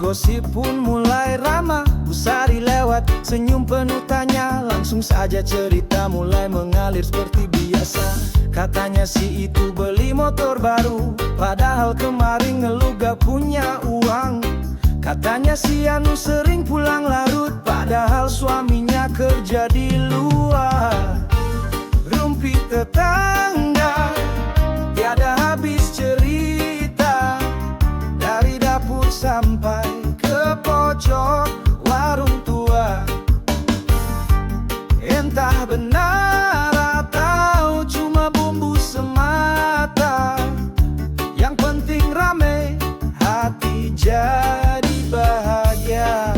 gosip pun mulai ramai. Bu Sari lewat, senyum penuh tanya. Langsung saja cerita mulai mengalir seperti biasa. Katanya si itu beli motor baru, padahal kemarin ngeluh gak punya uang. Katanya si Anu sering pulang larut, padahal suaminya kerja di luar. Rumpi tetangga tiada habis cerita, dari dapur sampai ke pojok warung tua. Entah benar atau cuma bumbu semata, yang penting rame, hati jadi bahagia.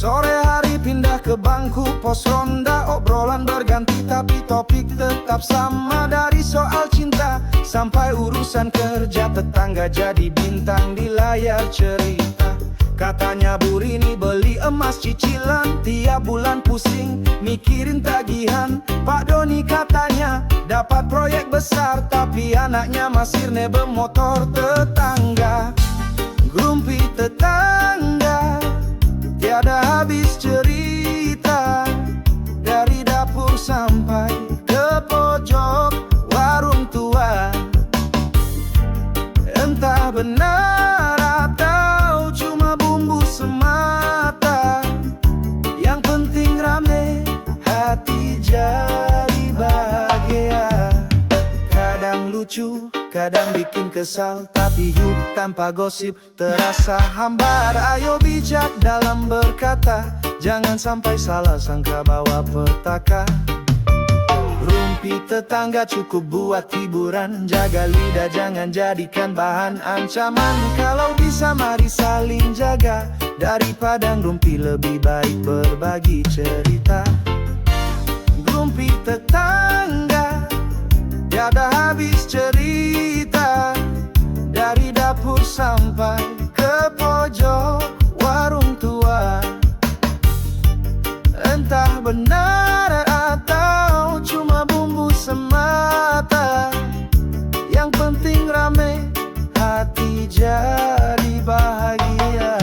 Sore hari pindah ke bangku pos ronda. Obrolan berganti tapi topik tetap sama. Dari soal cinta sampai urusan kerja, tetangga jadi bintang di layar cerita. Katanya Bu Rini beli emas cicilan, tiap bulan pusing mikirin tagihan. Pak Doni katanya dapat proyek besar, tapi anaknya masih nebeng motor tetangga. Grumpi tetangga tiada habis cerita, dari dapur sampai ke pojok warung tua. Entah benar atau cuma bumbu semata, yang penting rame, hati jadi bahagia. Kadang lucu, kadang bikin kesal, tapi hidup tanpa gosip terasa hambar. Ayo bijak dalam berkata, jangan sampai salah sangka bawa petaka. Rumpi tetangga cukup buat hiburan, jaga lidah jangan jadikan bahan ancaman. Kalau bisa mari saling jaga, daripada rumpi lebih baik berbagi cerita. Rumpi tetangga tiada habis cerita, dari dapur sampai ke pojok warung tua. Entah benar atau cuma bumbu semata, yang penting rame, hati jadi bahagia.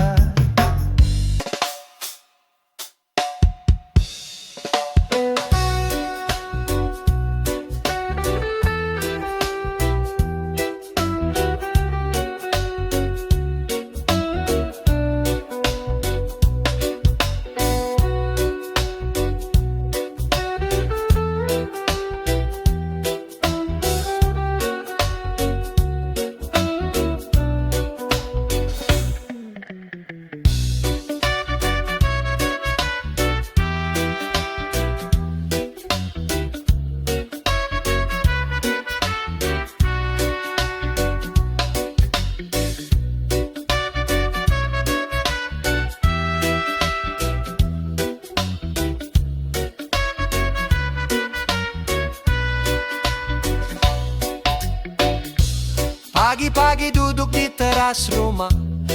Pagi-pagi duduk di teras rumah,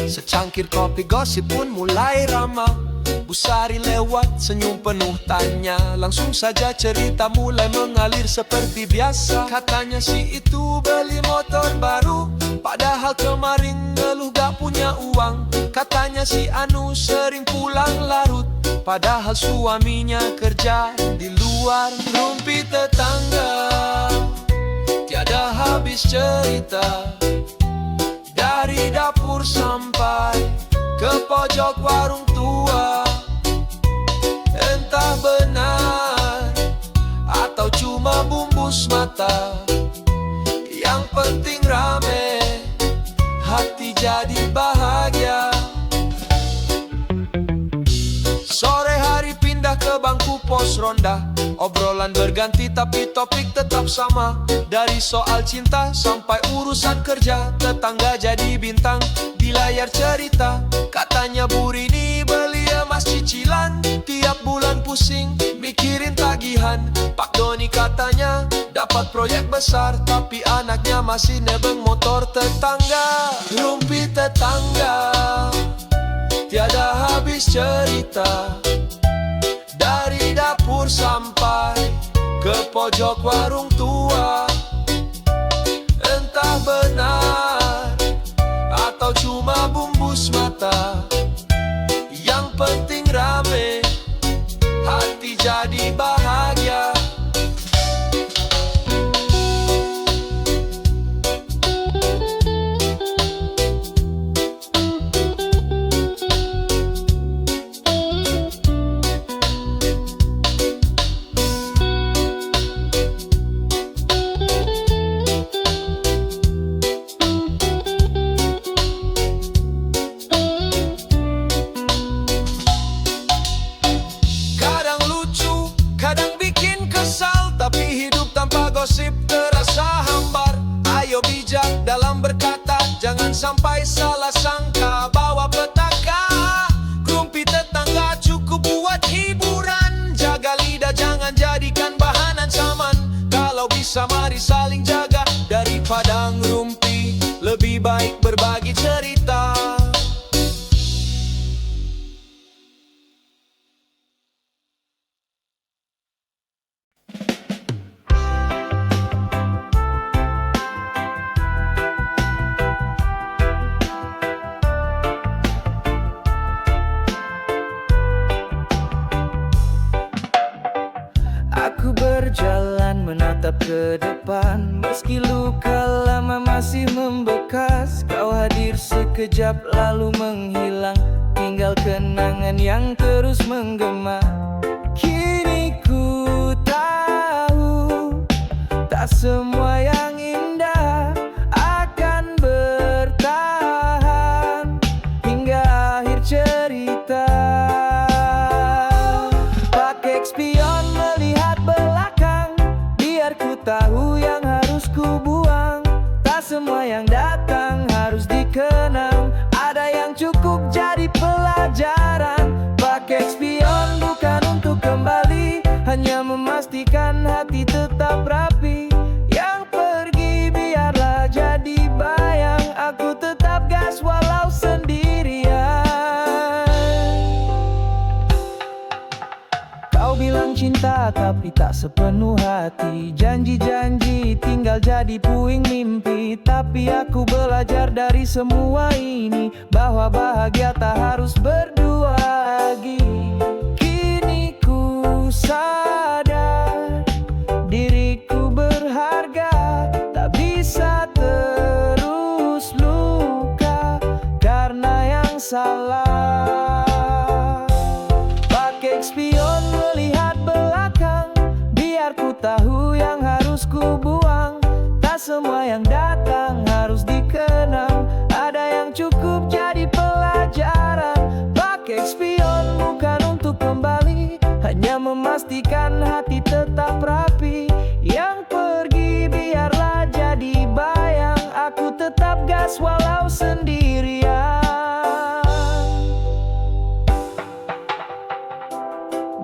secangkir kopi gosip pun mulai ramai. Bu Sari lewat, senyum penuh tanya. Langsung saja cerita mulai mengalir seperti biasa. Katanya si itu beli motor baru, padahal kemarin ngeluh gak punya uang. Katanya si Anu sering pulang larut, padahal suaminya kerja di luar. Rumpi tetangga tiada habis cerita, dari dapur sampai ke pojok warung tua. Entah benar atau cuma bumbu semata, yang penting rame, hati jadi bahagia. Sore hari pindah ke bangku pos ronda. Obrolan berganti tapi topik tetap sama. Dari soal cinta sampai urusan kerja, tetangga jadi bintang di layar cerita. Katanya Bu Rini beli emas cicilan, tiap bulan pusing mikirin tagihan. Pak Doni katanya dapat proyek besar, tapi anaknya masih nebeng motor tetangga. Rumpi tetangga tiada habis tulis cerita, dari dapur sampai ke pojok warung tua. Entah benar atau cuma bumbus mata, yang penting rame, hati jadi bahagia. Gosip terasa hambar, ayo bijak dalam berkata, jangan sampai salah sangka. Bawa petaka, grumpi tetangga cukup buat hiburan. Jaga lidah, jangan jadikan bahan ancaman. Kalau bisa mari saling jaga, daripada ngerumpi lebih baik berbagi cerita. Aku berjalan menatap ke depan, meski luka lama masih membekas. Kau hadir sekejap lalu menghilang, tinggal kenangan yang terus menggema. Kini ku tahu, tak semua yang indah akan bertahan hingga akhir cerita. Pakai spion melihat belakang, biar ku tahu yang harus ku buang. Tak semua yang datang harus dikenang, ada yang cukup jadi pelajaran. Pakai spion bukan untuk kembali, hanya memastikan hati tetap rapi. Yang pergi biarlah jadi bayang, aku tetap gas walau sendirian. Kau bilang cinta tapi tak sepenuh hati, janji-janji tinggal jadi puing mimpi. Tapi aku belajar dari semua ini, bahwa bahagia tak harus berdua lagi. Kini ku sadar, diriku berharga, tak bisa terus luka karena yang salah. Pakai spion melihat belakang, biar ku tahu yang harus ku buang. Tak semua yang datang harus dikenang, ada yang cukup jadi pelajaran. Pakai spion bukan untuk kembali, hanya memastikan hati tetap rapi. Yang pergi biarlah jadi bayang, aku tetap gas walau sendirian.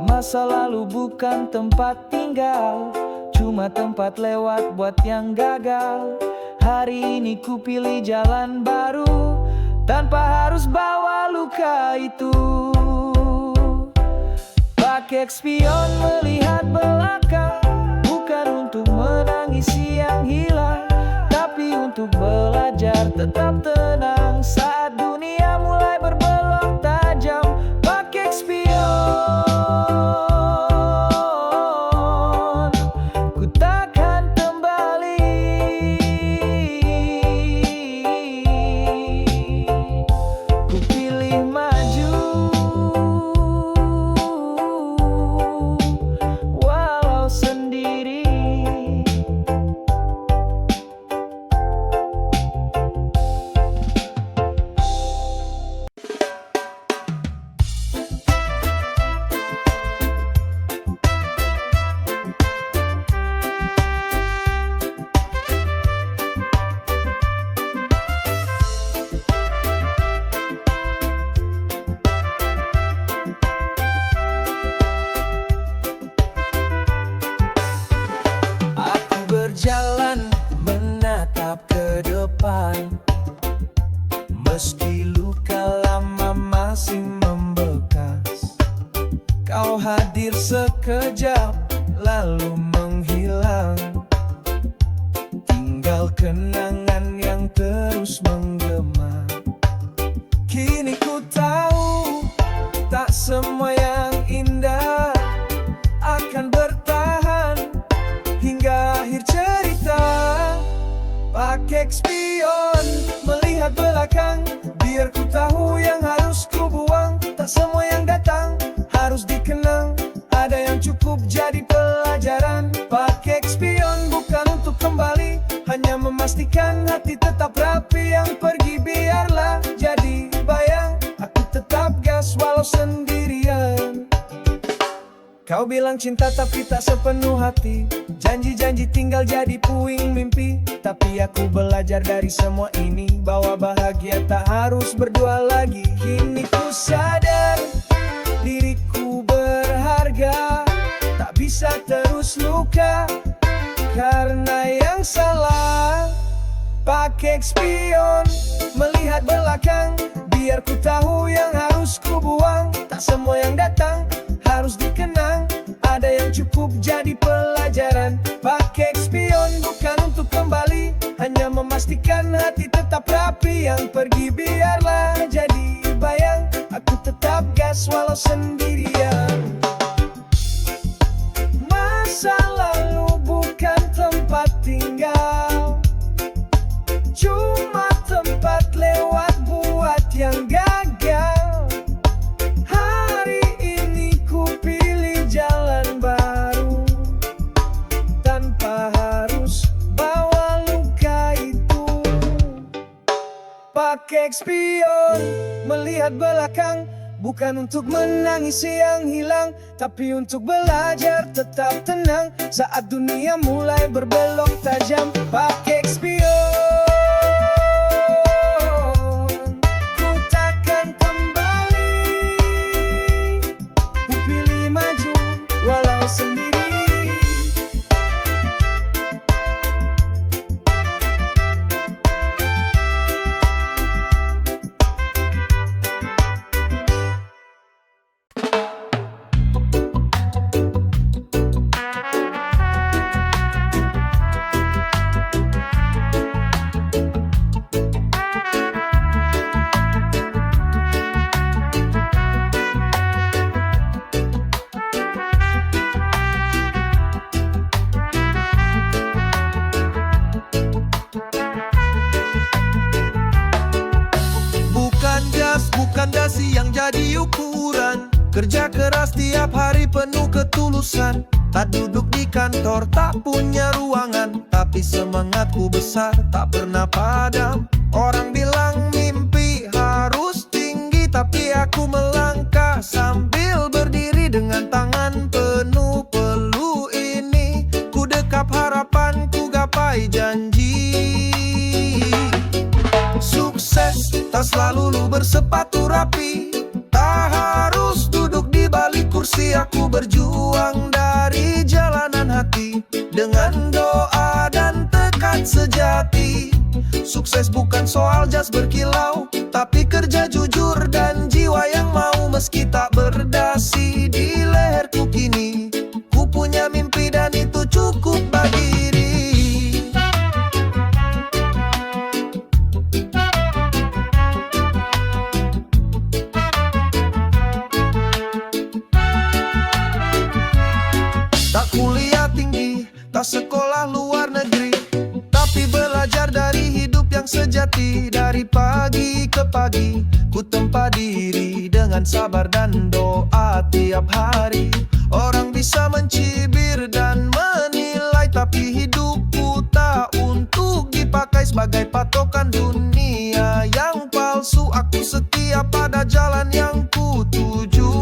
Masa lalu bukan tempat tinggal, cuma tempat lewat buat yang gagal. Hari ini ku pilih jalan baru, tanpa harus bawa luka itu. Pakai spion melihat belakang, bukan untuk menangisi yang hilang, tapi untuk belajar tetap tenang saat dunia mulai berbelok tajam. Pakai spion, ku takkan kembali. Ku pilih maju walau sendiri. Walau hadir sekejap lalu menghilang, tinggal kenangan yang terus menggema. Kini ku tahu tak semua yang indah akan bertahan hingga akhir cerita. Pakai spion melihat belakang, biar ku tahu yang harus ku buang. Tak semua yang datang harus dikenang, ada yang cukup jadi pelajaran. Pakai spion bukan untuk kembali, hanya memastikan hati tetap rapi. Yang pergi biarlah jadi bayang, aku tetap gas walau sendirian. Kau bilang cinta tapi tak sepenuh hati, janji-janji tinggal jadi puing mimpi. Tapi aku belajar dari semua ini, bahwa bahagia tak harus berdua lagi. Kini ku sadar diriku berharga, tak bisa terus luka karena yang salah. Pakai spion melihat belakang, biar ku tahu yang harus ku buang. Tak semua yang datang harus dikenang, ada yang cukup jadi pelajaran. Pakai spion bukan untuk kembali, hanya memastikan hati tetap rapi. Yang pergi biarlah jadi bayang, aku tetap gas walau sendirian. Masa lalu bukan tempat tinggal, cuma tempat lewat buat yang gagal. Hari ini ku pilih jalan baru, tanpa harus bawa luka itu. Pakai spion melihat belakang, bukan untuk menangisi yang hilang, tapi untuk belajar tetap tenang saat dunia mulai berbelok tajam. Pakai spion, ku takkan kembali, ku pilih maju walau sendiri. Bukan dasi yang jadi ukuran, kerja keras tiap hari penuh ketulusan. Tak duduk di kantor, tak punya ruangan, tapi semangatku besar, tak pernah padam. Orang bilang mimpi harus tinggi, tapi aku melangkah sambil berdiri dengan tangan penuh peluh ini. Ku dekap harapan, ku gapai janji. Sukses tak selalu bersepatu rapi, tak harus duduk di balik kursi. Aku berjuang dari jalanan hati, dengan doa dan tekad sejati. Sukses bukan soal jas berkilau, tapi kerja jujur dan jiwa yang mau. Meski tak berdasi di leherku kini, ku punya mimpi dan itu cukup bagi diri. Tak kuliah tinggi, tak sekolah luar negeri, tapi belajar dari hidup yang sejati. Dari pagi ke pagi, ku tempa diri dengan sabar dan doa tiap hari. Orang bisa mencibir dan menilai, tapi hidupku tak untuk dipakai sebagai patokan dunia yang palsu. Aku setia pada jalan yang ku tuju.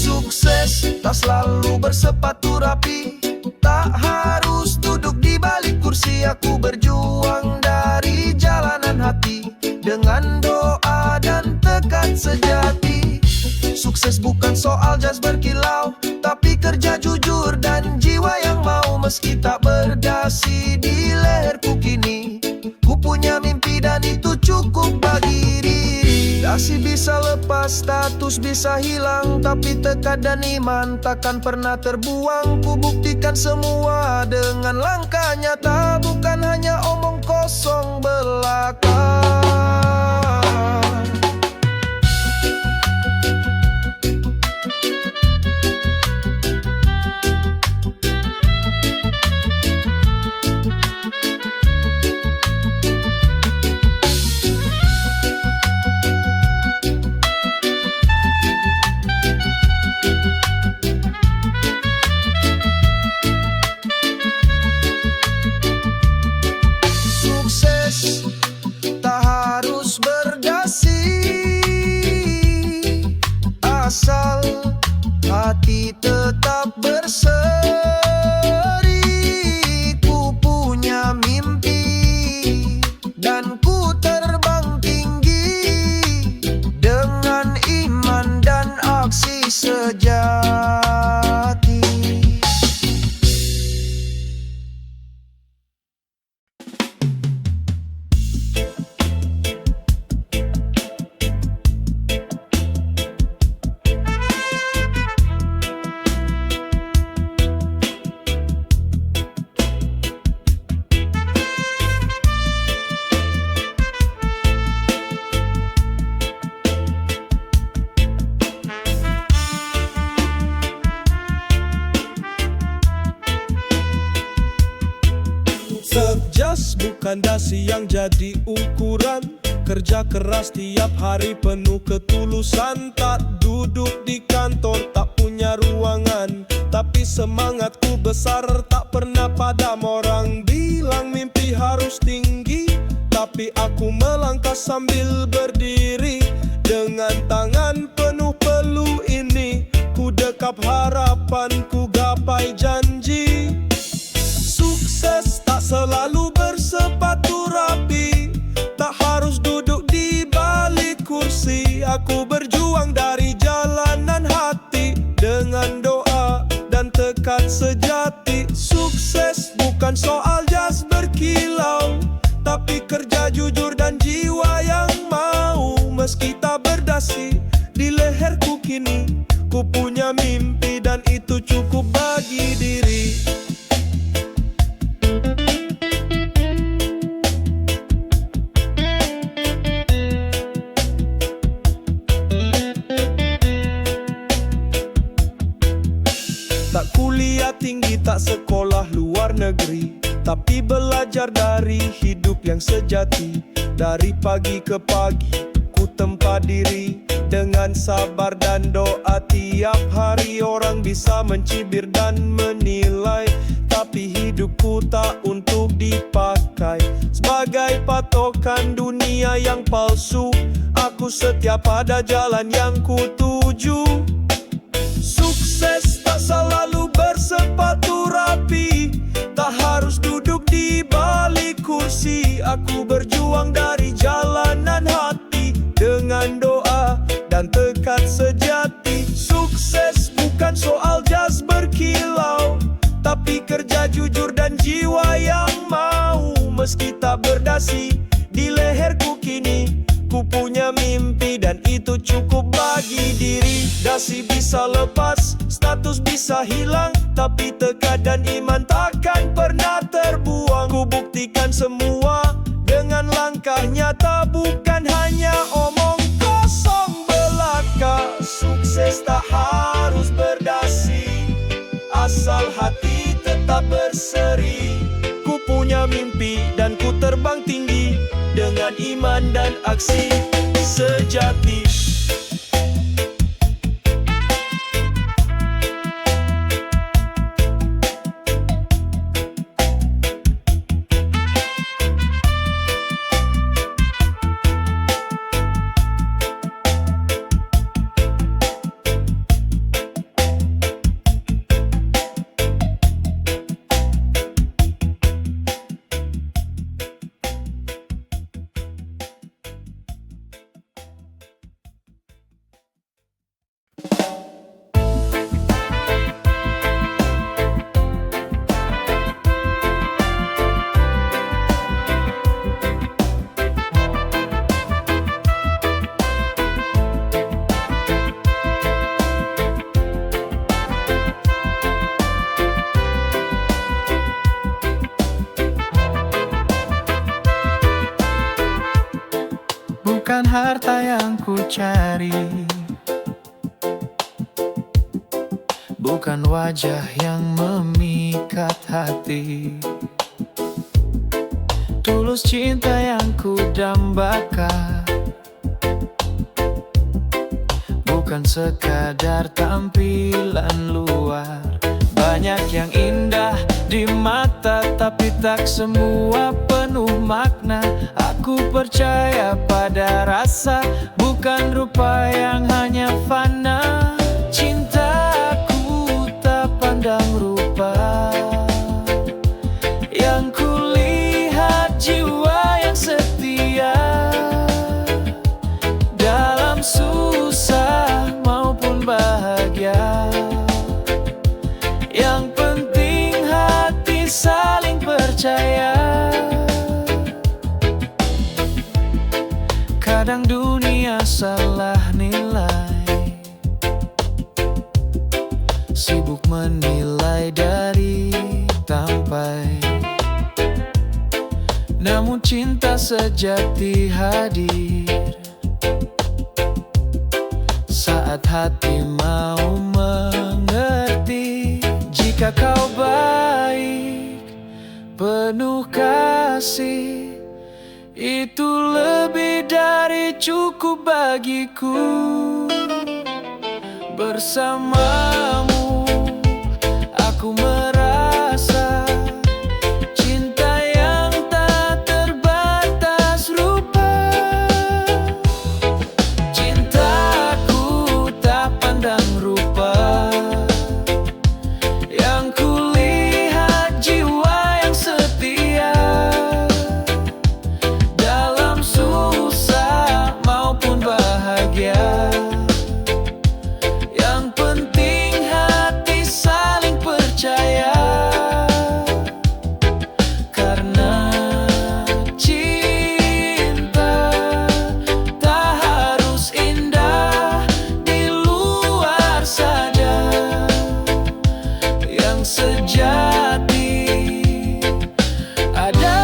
Sukses tak selalu bersepatu rapi, tak harus duduk di balik kursi. Aku berjuang dari jalanan hati, dengan doa dan tekad sejati. Sukses bukan soal jas berkilau, tapi kerja jujur dan jiwa yang mau. Meski tak berdasi di leherku kini, ku punya mimpi dan itu cukup bagi diri. Dasi bisa lepas, status bisa hilang, tapi tekad dan iman takkan pernah terbuang. Ku buktikan semua dengan langkah nyata, bukan hanya omong kosong belaka. Sukses tak harus berdasi, asal hati tetap berseri. Ku punya mimpi dan ku terbang tinggi, dengan iman dan aksi sejati. Sukses bukan dasi yang jadi ukuran, kerja keras tiap hari penuh ketulusan. Tak duduk di kantor, tak punya ruangan, tapi semangatku besar tak pernah padam. Orang bilang mimpi harus tinggi, tapi aku melangkah sambil berdiri. Dengan tangan penuh peluh ini, ku dekap harapan, ku gapai janji. Sukses tak selalu bersepatu rapi, tak harus duduk di balik kursi. Aku berjuang dari jalanan hati, dengan doa dan tekad sejati. Sukses bukan soal jas berkilau, tapi kerja jujur dan jiwa yang mau. Meski tak berdasi di leherku kini, ku punya mimpi dan itu cukup bagi diri. Tak kuliah tinggi, tak sekolah luar negeri, tapi belajar dari hidup yang sejati. Dari pagi ke pagi, ku tempa diri dengan sabar dan doa. Tiap hari orang bisa mencibir dan menilai, tapi hidupku tak untuk dipakai sebagai patokan dunia yang palsu. Aku setia pada jalan yang ku tuju. Sukses tak selalu bersepatu rapi, tak harus duduk di balik kursi. Aku berjuang dari jalanan hati, dengan doa dan tekad sejati. Sukses bukan soal jas berkilau, tapi kerja jujur dan jiwa yang mau. Meski tak berdasi di leherku kini, ku punya mimpi dan itu cukup bagi diri. Dasi bisa lepas, status bisa hilang, tapi tekad dan iman takkan pernah terbuang. Ku buktikan semua dengan langkah nyata, bukan hanya omong kosong belaka. Sukses tak harus berdasi, asal hati tetap berseri. Ku punya mimpi dan ku terbang tinggi, dengan iman dan aksi sejati. harta yang ku cari, bukan wajah yang memikat hati. Tulus cinta yang ku dambakan, bukan sekadar tampilan luar. Banyak yang indah di mata, tapi tak semua penuh makna. Aku percaya pada rasa, bukan rupa yang hanya fana. Cintaku tak pandang rupa, yang kulihat jiwa yang setia. Dalam susah maupun bahagia, yang penting hati saling percaya. Kadang dunia salah nilai, sibuk menilai dari tampai. Namun cinta sejati hadir saat hati mau mengerti. Jika kau baik, penuh kasih, itu lebih dari cukup bagiku. Bersamamu aku merasa cinta yang tak terbatas rupa. Cintaku tak pandang rupa, yang kulihat jiwa yang setia. Dalam susah maupun bahagia, yang penting hati saling percaya. Karena cinta tak harus indah di luar saja, yang sejati ada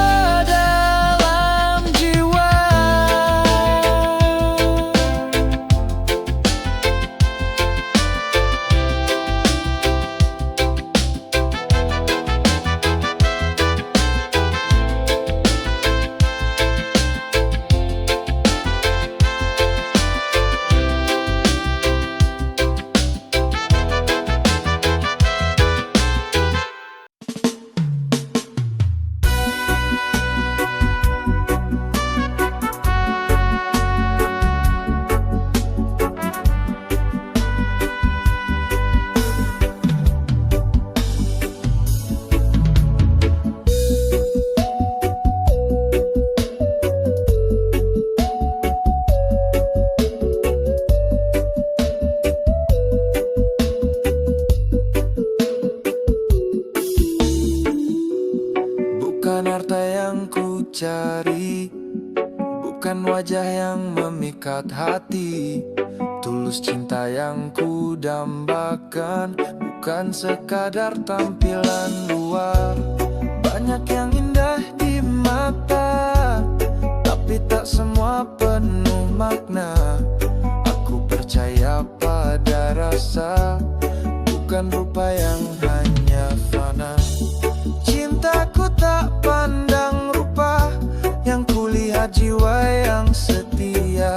dalam jiwa. Bukan harta yang ku cari, bukan wajah yang memikat hati. Tulus cinta yang ku dambakan, bukan sekadar tampilan luar. Banyak yang indah di mata, tapi tak semua penuh makna. Aku percaya pada rasa, bukan rupa yang hanya fana. Cintaku tak pandang rupa, yang kulihat jiwa yang setia.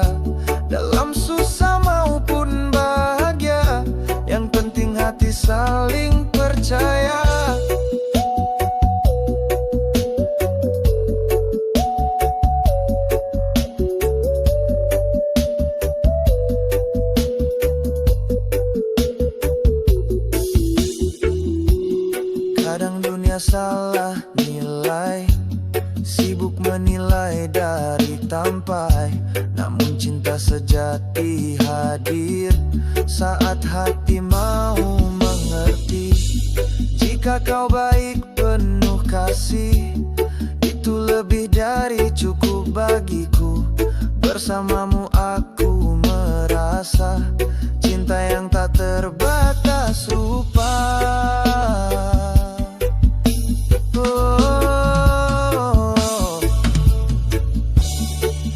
Dalam susah maupun bahagia, yang penting hati saling percaya. Kadang dunia salah nilai, sibuk menilai dari tampai. Namun cinta sejati hadir saat hati mau mengerti. Jika kau baik penuh kasih, itu lebih dari cukup bagiku. Bersamamu aku merasa cinta yang tak terbatas rupa.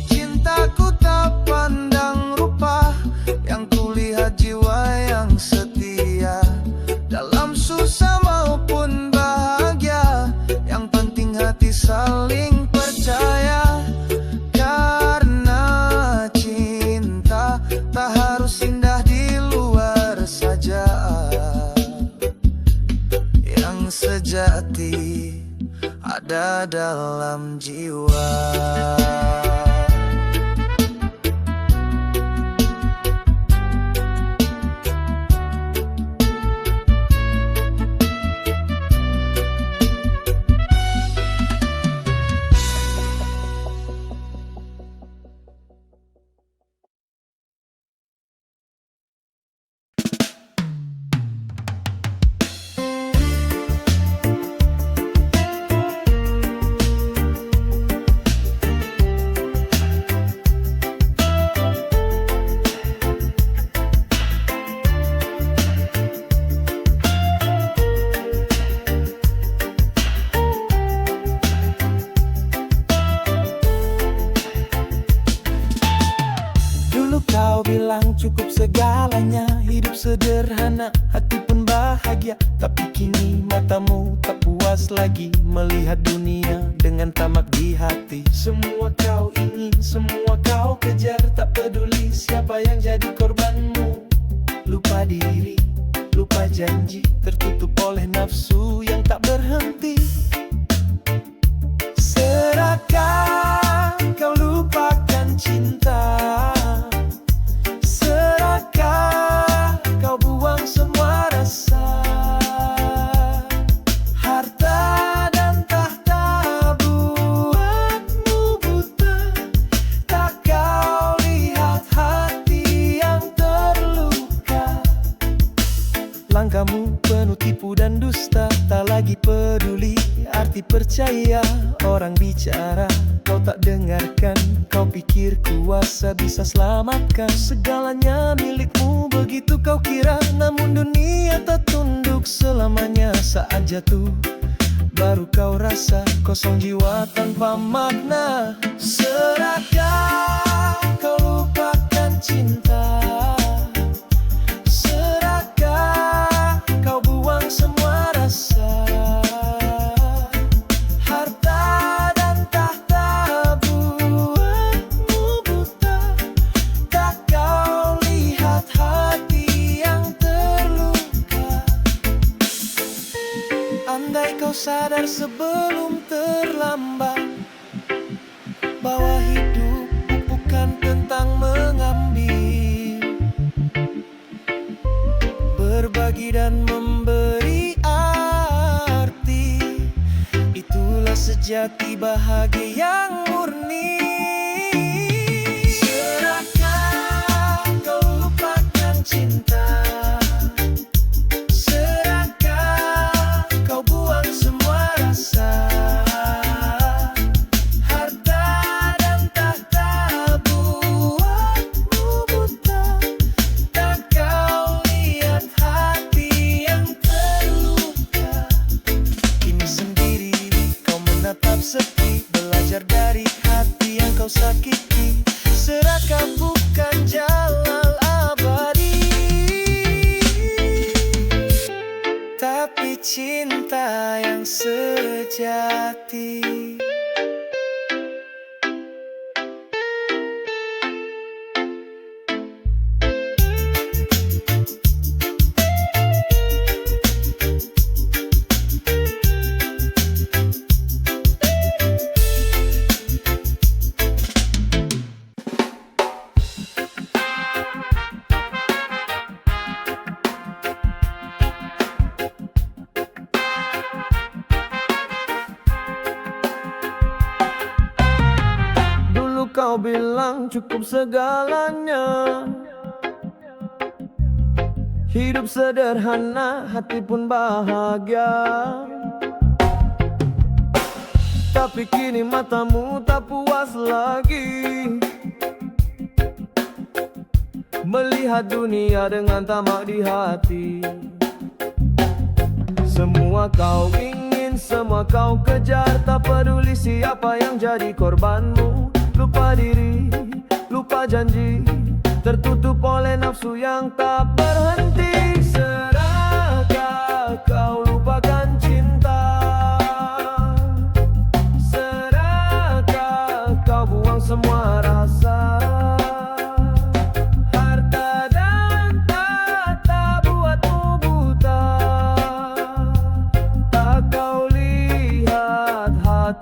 Cintaku tak ada dalam jiwa. Kau bilang cukup segalanya, hidup sederhana, hati pun bahagia. Tapi kini matamu tak puas lagi melihat dunia dengan tamak di hati. Semua kau ingin, semua kau kejar, tak peduli siapa yang jadi korbanmu. Lupa diri, lupa janji, tertutup oleh nafsu yang tak berhenti. Serahkan, kau lupakan cinta. Kau buang semua rasa, harta dan tahta buatmu buta. Tak kau lihat hati yang terluka. Langkahmu penuh tipu dan dusta, tak lagi peduli arti percaya. Orang bicara, kau tak dengarkan. Kau pikir kuasa bisa selamatkan. Segalanya milikmu, begitu kau kira. Namun dunia tak tunduk selamanya. Saat jatuh, baru kau rasa kosong jiwa tanpa makna. Serahkan, kau lupakan cinta. Serahkan, kau buang semua rasa. Andai kau sadar sebelum terlambat bahwa hidup bukan tentang mengambil, berbagi dan memberi arti. Itulah sejati bahagia yang murni. Serahkan, kau lupakan cinta. Belajar dari hati yang kau sakiti. Serakah bukan jalan abadi, tapi cinta yang sejati. Kau bilang cukup segalanya, hidup sederhana, hati pun bahagia. Tapi kini matamu tak puas lagi melihat dunia dengan tamak di hati. Semua kau ingin, semua kau kejar, tak peduli siapa yang jadi korbanmu. Lupa diri, lupa janji, tertutup oleh nafsu yang tak berhenti. Serahkan, kau lupakan cinta. Serahkan, kau buang semua rasa. Harta dan tahta buatmu buta. Tak kau lihat hati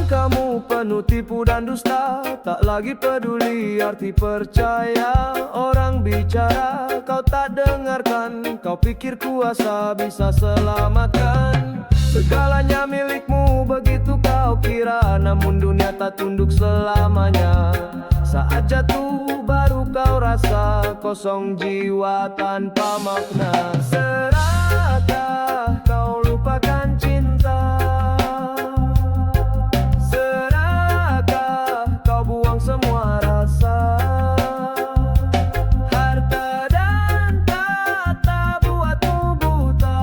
kamu penuh tipu dan dusta, tak lagi peduli arti percaya. Orang bicara kau tak dengarkan, kau pikir kuasa bisa selamatkan. Segalanya milikmu begitu kau kira, namun dunia tak tunduk selamanya. Saat jatuh baru kau rasa kosong jiwa tanpa makna. Serakah kau lupakan cinta? Serakah kau buang semua rasa? Harta dan tahta buatmu buta,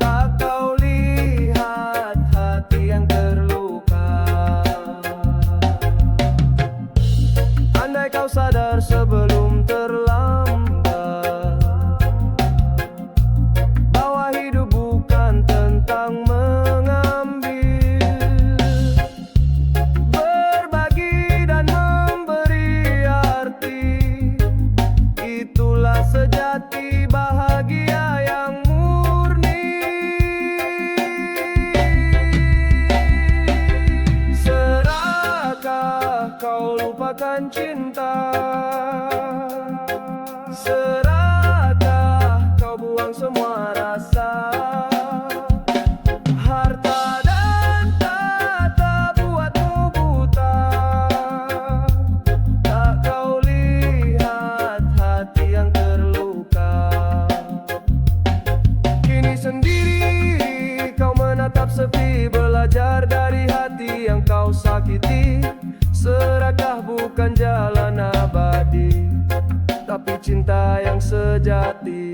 tak kau lihat hati yang terluka. Andai kau sadar sebelum terlambat, bahwa hidup bukan tentang mengambil, berbagi dan memberi arti, itulah sejati bahagia yang murni. Serakah kau lupakan cinta? Serakah kau buang semua rasa? Harta dan tahta buatmu buta, tak kau lihat hati yang terluka. Kini sendiri kau menatap sepi, belajar dari hati yang kau sakiti. Serakah bukan jalan abadi, tapi cinta yang sejati.